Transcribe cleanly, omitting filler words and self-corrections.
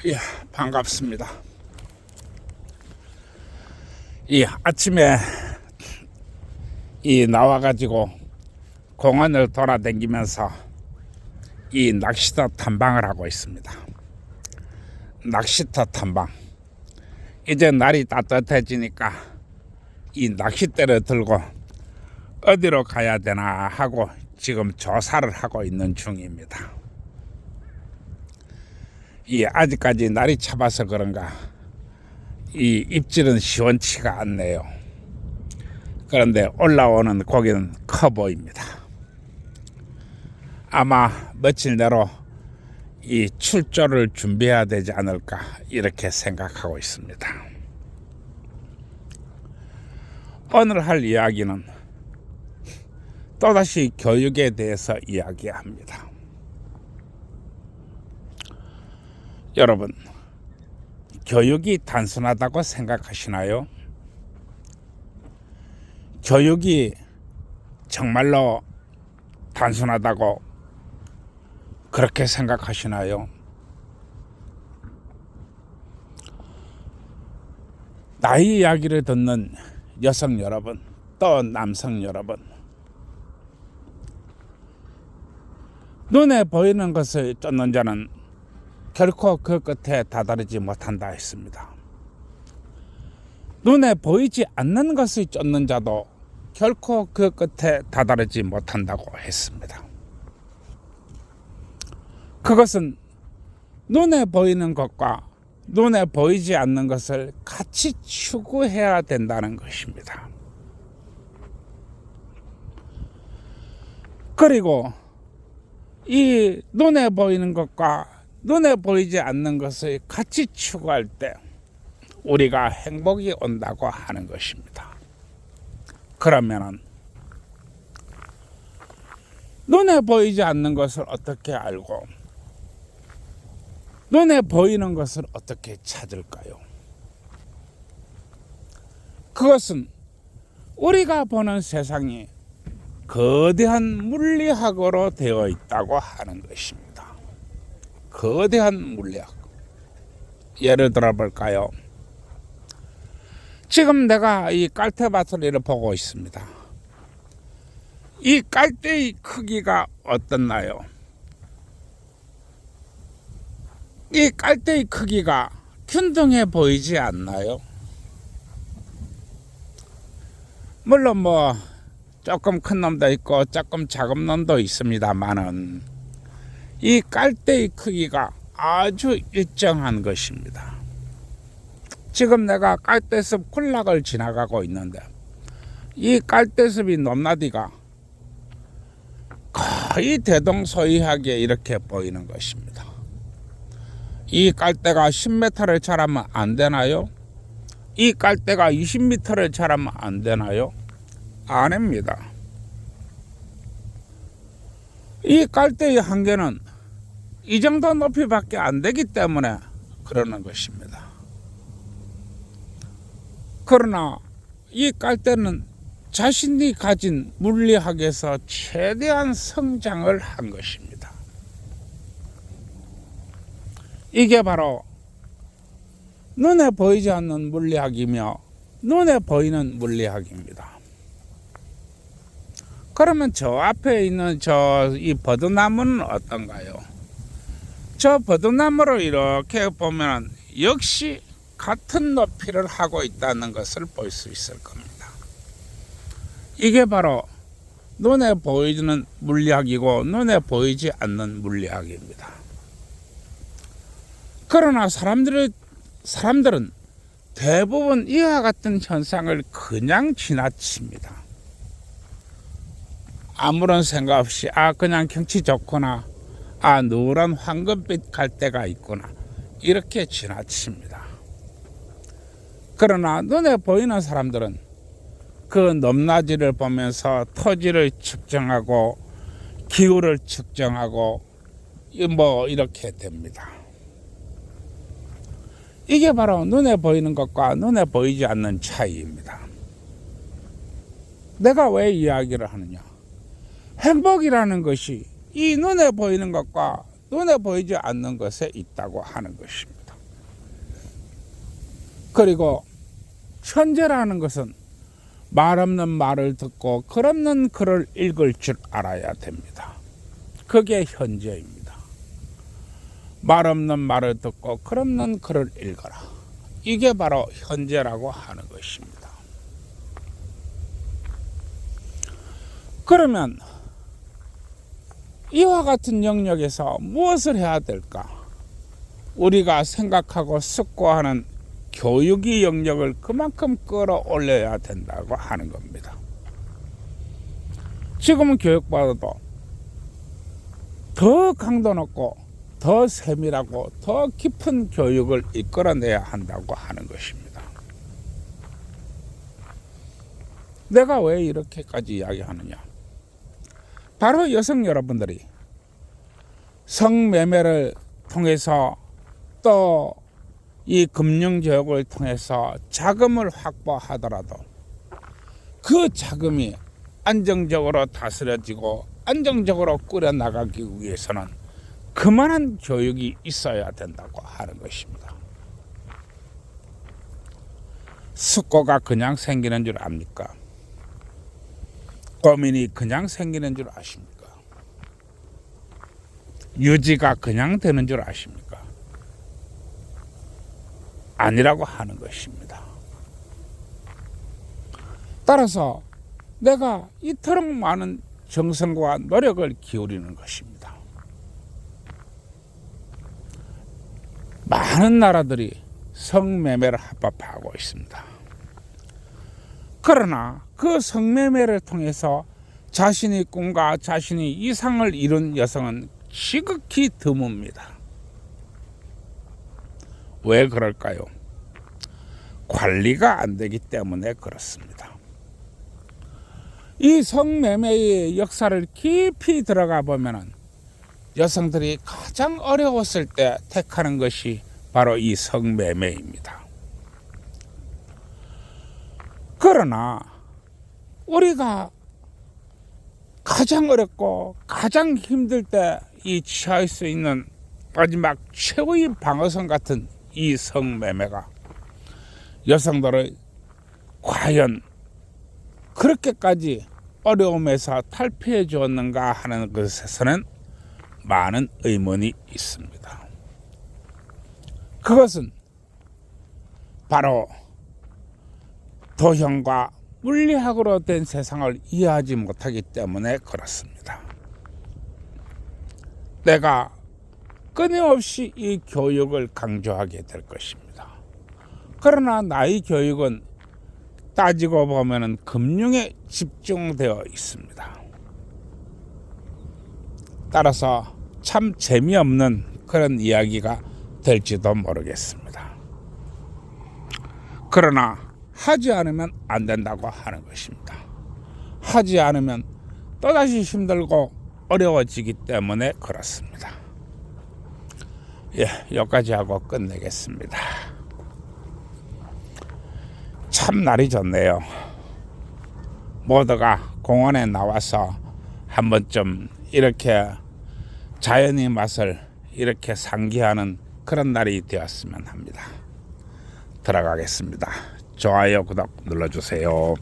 예, 반갑습니다. 이 아침에 나와가지고 공원을 돌아다니면서 이 낚시터 탐방을 하고 있습니다. 낚시터 탐방. 이제 날이 따뜻해지니까 이 낚싯대를 들고 어디로 가야 되나 하고 지금 조사를 하고 있는 중입니다. 아직까지 날이 차봐서 그런가 이 입질은 시원치가 않네요. 그런데 올라오는 고기는 커 보입니다. 아마 며칠 내로 이 출조를 준비해야 되지 않을까 이렇게 생각하고 있습니다. 오늘 할 이야기는 또다시 교육에 대해서 이야기합니다. 여러분, 교육이 단순하다고 생각하시나요? 교육이 정말로 단순하다고 그렇게 생각하시나요? 나이 이야기를 듣는 여성 여러분, 또 남성 여러분, 눈에 보이는 것을 쫓는 자는 결코 그 끝에 다다르지 못한다 했습니다. 눈에 보이지 않는 것을 쫓는 자도 결코 그 끝에 다다르지 못한다고 했습니다. 그것은 눈에 보이는 것과 눈에 보이지 않는 것을 같이 추구해야 된다는 것입니다. 그리고 이 눈에 보이는 것과 눈에 보이지 않는 것을 같이 추구할 때 우리가 행복이 온다고 하는 것입니다. 그러면은 눈에 보이지 않는 것을 어떻게 알고 눈에 보이는 것을 어떻게 찾을까요? 그것은 우리가 보는 세상이 거대한 물리학으로 되어 있다고 하는 것입니다. 거대한 물리학. 예를 들어 볼까요? 지금 내가 이 깔대바스리를 보고 있습니다. 이 깔대의 크기가 어떻나요? 이 깔대의 크기가 균등해 보이지 않나요? 물론 조금 큰 놈도 있고 조금 작은 놈도 있습니다만은 이 깔대의 크기가 아주 일정한 것입니다. 지금 내가 깔대숲 군락을 지나가고 있는데 이 깔대숲이 높낮이가 거의 대동소이하게 이렇게 보이는 것입니다. 이 깔대가 10m를 자라면 안 되나요? 이 깔대가 20m를 자라면 안 되나요? 아닙니다. 이 깔대의 한계는 이 정도 높이밖에 안 되기 때문에 그러는 것입니다. 그러나 이 깔대는 자신이 가진 물리학에서 최대한 성장을 한 것입니다. 이게 바로 눈에 보이지 않는 물리학이며 눈에 보이는 물리학입니다. 그러면 저 앞에 있는 이 버드나무는 어떤가요? 저 버드나무를 이렇게 보면 역시 같은 높이를 하고 있다는 것을 볼 수 있을 겁니다. 이게 바로 눈에 보이는 물리학이고 눈에 보이지 않는 물리학입니다. 그러나 사람들은 대부분 이와 같은 현상을 그냥 지나칩니다. 아무런 생각 없이 그냥 경치 좋구나, 노란 황금빛 갈대가 있구나 이렇게 지나칩니다. 그러나 눈에 보이는 사람들은 그 높낮이를 보면서 토지를 측정하고 기후를 측정하고 이렇게 됩니다. 이게 바로 눈에 보이는 것과 눈에 보이지 않는 차이입니다. 내가 왜 이야기를 하느냐? 행복이라는 것이 이 눈에 보이는 것과 눈에 보이지 않는 것에 있다고 하는 것입니다. 그리고 현재라는 것은 말 없는 말을 듣고 글 없는 글을 읽을 줄 알아야 됩니다. 그게 현재입니다. 말 없는 말을 듣고 글 없는 글을 읽어라. 이게 바로 현재라고 하는 것입니다. 그러면 이와 같은 영역에서 무엇을 해야 될까? 우리가 생각하고 습고하는 교육의 영역을 그만큼 끌어올려야 된다고 하는 겁니다. 지금은 교육받아도 더 강도 높고 더 세밀하고 더 깊은 교육을 이끌어내야 한다고 하는 것입니다. 내가 왜 이렇게까지 이야기하느냐? 바로 여성 여러분들이 성매매를 통해서 또 이 금융교육을 통해서 자금을 확보하더라도 그 자금이 안정적으로 다스려지고 안정적으로 꾸려나가기 위해서는 그만한 교육이 있어야 된다고 하는 것입니다. 숙고가 그냥 생기는 줄 압니까? 고민이 그냥 생기는 줄 아십니까? 유지가 그냥 되는 줄 아십니까? 아니라고 하는 것입니다. 따라서 내가 이토록 많은 정성과 노력을 기울이는 것입니다. 많은 나라들이 성매매를 합법화하고 있습니다. 그러나 그 성매매를 통해서 자신의 꿈과 자신의 이상을 이룬 여성은 지극히 드뭅니다. 왜 그럴까요? 관리가 안 되기 때문에 그렇습니다. 이 성매매의 역사를 깊이 들어가 보면은 여성들이 가장 어려웠을 때 택하는 것이 바로 이 성매매입니다. 그러나 우리가 가장 어렵고 가장 힘들 때 이 취할 수 있는 마지막 최후의 방어선 같은 이 성매매가 여성들을 과연 그렇게까지 어려움에서 탈피해 주었는가 하는 것에서는 많은 의문이 있습니다. 그것은 바로 도형과 물리학으로 된 세상을 이해하지 못하기 때문에 그렇습니다. 내가 끊임없이 이 교육을 강조하게 될 것입니다. 그러나 나의 교육은 따지고 보면 금융에 집중되어 있습니다. 따라서 참 재미없는 그런 이야기가 될지도 모르겠습니다. 그러나 하지 않으면 안 된다고 하는 것입니다. 하지 않으면 또다시 힘들고 어려워지기 때문에 그렇습니다. 여기까지 하고 끝내겠습니다. 참 날이 좋네요. 모두가 공원에 나와서 한 번쯤 이렇게 자연의 맛을 이렇게 상기하는 그런 날이 되었으면 합니다. 들어가겠습니다. 좋아요, 구독 눌러주세요.